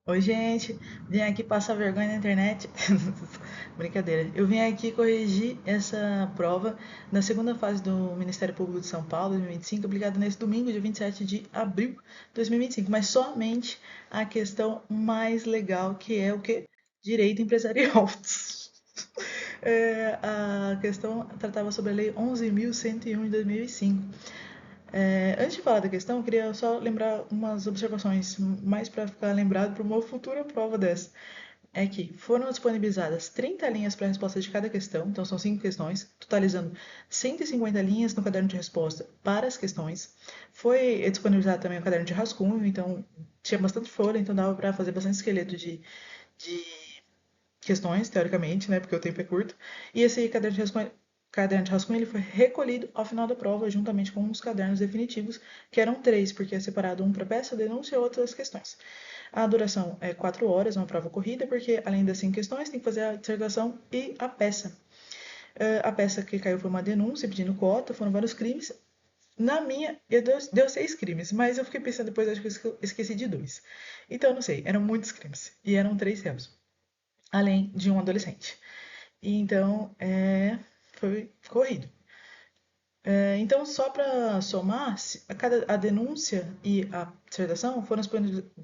Oi, gente. Vim aqui passar vergonha na internet. Brincadeira. Eu vim aqui corrigir essa prova na segunda fase do Ministério Público de São Paulo, 2025, aplicada nesse domingo, dia 27 de abril de 2025. Mas somente a questão mais legal, que é o que? Direito empresarial. A questão tratava sobre a Lei 11.101 de 2005. Antes de falar da questão, eu queria só lembrar umas observações, mais para ficar lembrado para uma futura prova dessa. É que foram disponibilizadas 30 linhas para a resposta de cada questão, então são 5 questões, totalizando 150 linhas no caderno de resposta para as questões. Foi disponibilizado também o caderno de rascunho, então tinha bastante folha, então dava para fazer bastante esqueleto de questões, teoricamente, né, porque o tempo é curto. E esse caderno de rascunho ele foi recolhido ao final da prova, juntamente com os cadernos definitivos, que eram 3, porque é separado um para peça, denúncia e outras questões. A duração é 4 horas, uma prova corrida, porque além das 5 questões, tem que fazer a dissertação e a peça. A peça que caiu foi uma denúncia pedindo cota, foram vários crimes. Na minha, deu 6 crimes, mas eu fiquei pensando depois, acho que eu esqueci de 2. Então, não sei, eram muitos crimes. E eram 3 réus, além de um adolescente. E então, foi corrido. Então, só para somar, a denúncia e a dissertação foram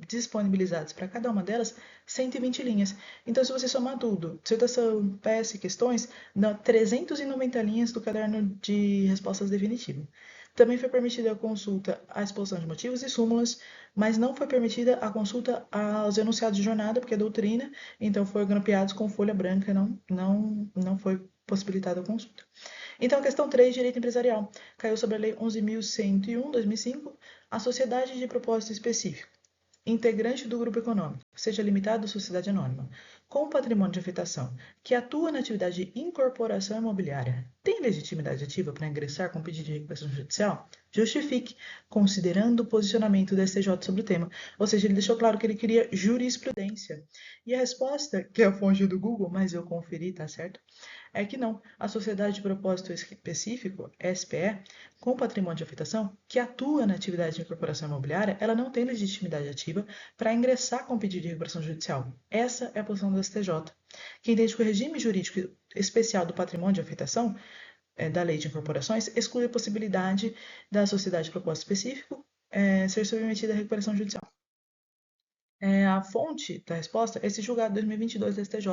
disponibilizadas para cada uma delas 120 linhas. Então, se você somar tudo, dissertação, peça e questões, dá 390 linhas do caderno de respostas definitivo. Também foi permitida a consulta à exposição de motivos e súmulas, mas não foi permitida a consulta aos enunciados de jornada, porque é doutrina, então foram grampeados com folha branca, não foi possibilitada a consulta. Então, a questão 3, direito empresarial, caiu sobre a Lei 11.101, 2005, a sociedade de propósito específico, integrante do grupo econômico, seja limitado à sociedade anônima, com patrimônio de afetação, que atua na atividade de incorporação imobiliária, tem legitimidade ativa para ingressar com pedido de recuperação judicial? Justifique, considerando o posicionamento do STJ sobre o tema. Ou seja, ele deixou claro que ele queria jurisprudência. E a resposta, que é a fonte do Google, mas eu conferi, tá certo? É que não. A sociedade de propósito específico, SPE, com patrimônio de afetação, que atua na atividade de incorporação imobiliária, ela não tem legitimidade ativa para ingressar com pedido de recuperação judicial. Essa é a posição do STJ, que entende que o regime jurídico especial do patrimônio de afetação, da lei de incorporações, exclui a possibilidade da sociedade de propósito específico ser submetida à recuperação judicial. A fonte da resposta é esse julgado 2022 do STJ,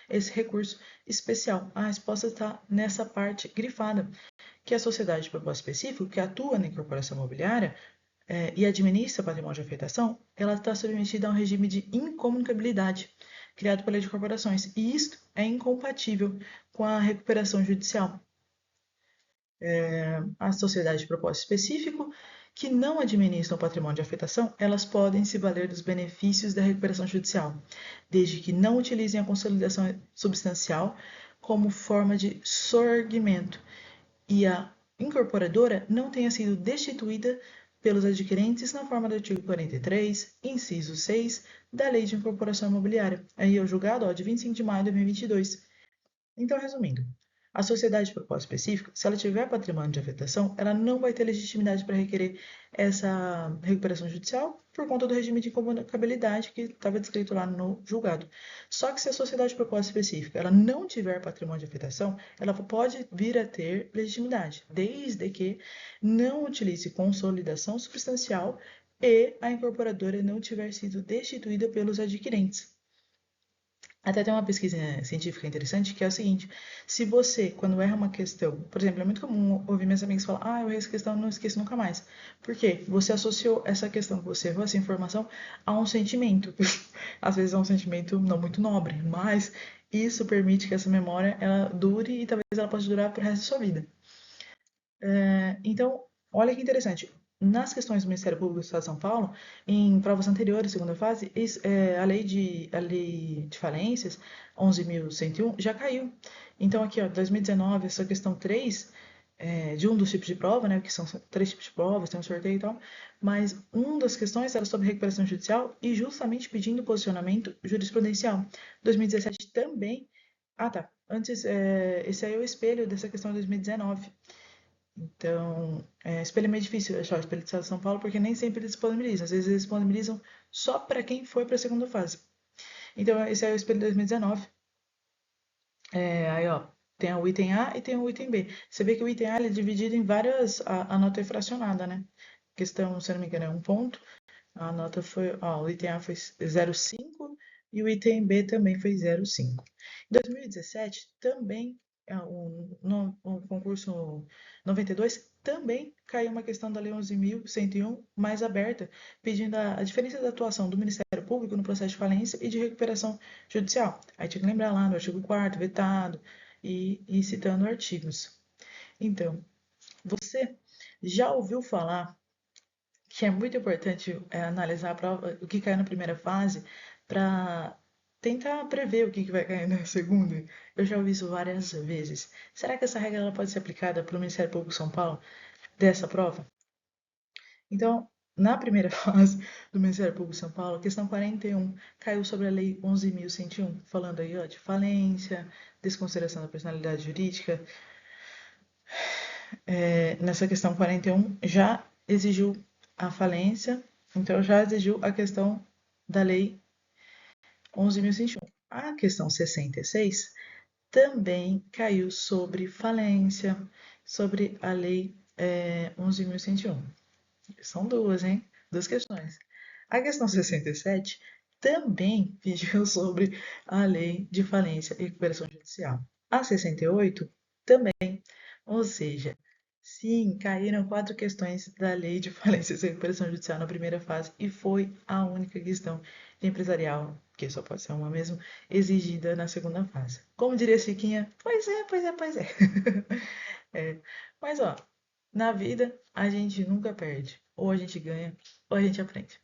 esse recurso especial. A resposta está nessa parte grifada, que a sociedade de propósito específico, que atua na incorporação imobiliária e administra patrimônio de afetação, ela está submetida a um regime de incomunicabilidade criado pela lei de corporações, e isto é incompatível com a recuperação judicial. A sociedade de propósito específico, que não administram o patrimônio de afetação, elas podem se valer dos benefícios da recuperação judicial, desde que não utilizem a consolidação substancial como forma de sorgimento e a incorporadora não tenha sido destituída pelos adquirentes na forma do artigo 43, inciso 6, da Lei de Incorporação Imobiliária. Aí é o julgado de 25 de maio de 2022. Então, resumindo, a sociedade de propósito específico, se ela tiver patrimônio de afetação, ela não vai ter legitimidade para requerer essa recuperação judicial por conta do regime de incomunicabilidade que estava descrito lá no julgado. Só que se a sociedade de propósito específico ela não tiver patrimônio de afetação, ela pode vir a ter legitimidade, desde que não utilize consolidação substancial e a incorporadora não tiver sido destituída pelos adquirentes. Até tem uma pesquisa científica interessante que é o seguinte: se você, quando erra uma questão, por exemplo, é muito comum ouvir meus amigos falar, eu errei essa questão, não esqueço nunca mais. Por quê? Você associou essa questão que você errou, essa informação, a um sentimento. Às vezes é um sentimento não muito nobre, mas isso permite que essa memória ela dure e talvez ela possa durar pro resto da sua vida. Então, olha que interessante. Nas questões do Ministério Público do Estado de São Paulo, em provas anteriores, segunda fase, a lei de falências, 11.101, já caiu. Então, aqui, ó, 2019, essa questão 3, de um dos tipos de prova, né, que são 3 tipos de provas, tem um sorteio e tal, mas uma das questões era sobre recuperação judicial e justamente pedindo posicionamento jurisprudencial. 2017 também. Ah, tá. Antes, esse aí é o espelho dessa questão de 2019. Então, espelho é meio difícil achar o espelho do Estado de São Paulo, porque nem sempre eles disponibilizam. Às vezes eles disponibilizam só para quem foi para a segunda fase. Então, esse é o espelho de 2019. Aí, ó, tem o item A e tem o item B. Você vê que o item A ele é dividido em várias. A nota é fracionada, né? Questão, se eu não me engano, é um ponto. A nota foi. Ó, o item A foi 0,5 e o item B também foi 0,5. Em 2017, também, no concurso 92, também caiu uma questão da Lei 11.101 mais aberta, pedindo a diferença da atuação do Ministério Público no processo de falência e de recuperação judicial. Aí tinha que lembrar lá no artigo 4º, vetado, e citando artigos. Então, você já ouviu falar que é muito importante analisar a prova, o que caiu na primeira fase, para tentar prever o que vai cair na segunda? Eu já ouvi isso várias vezes. Será que essa regra ela pode ser aplicada pelo Ministério Público de São Paulo dessa prova? Então, na primeira fase do Ministério Público de São Paulo, a questão 41 caiu sobre a Lei 11.101, falando aí ó, de falência, desconsideração da personalidade jurídica. Nessa questão 41, já exigiu a falência, então já exigiu a questão da Lei 11.101. A questão 66 também caiu sobre falência, sobre a Lei 11.101. São duas, hein? Duas questões. A questão 67 também pediu sobre a Lei de Falência e Recuperação Judicial. A 68 também. Ou seja, sim, caíram 4 questões da Lei de Falência e Recuperação Judicial na primeira fase e foi a única questão empresarial, que só pode ser uma mesmo, exigida na segunda fase. Como diria Chiquinha, pois é, pois é, pois é. É, mas ó, na vida a gente nunca perde. Ou a gente ganha, ou a gente aprende.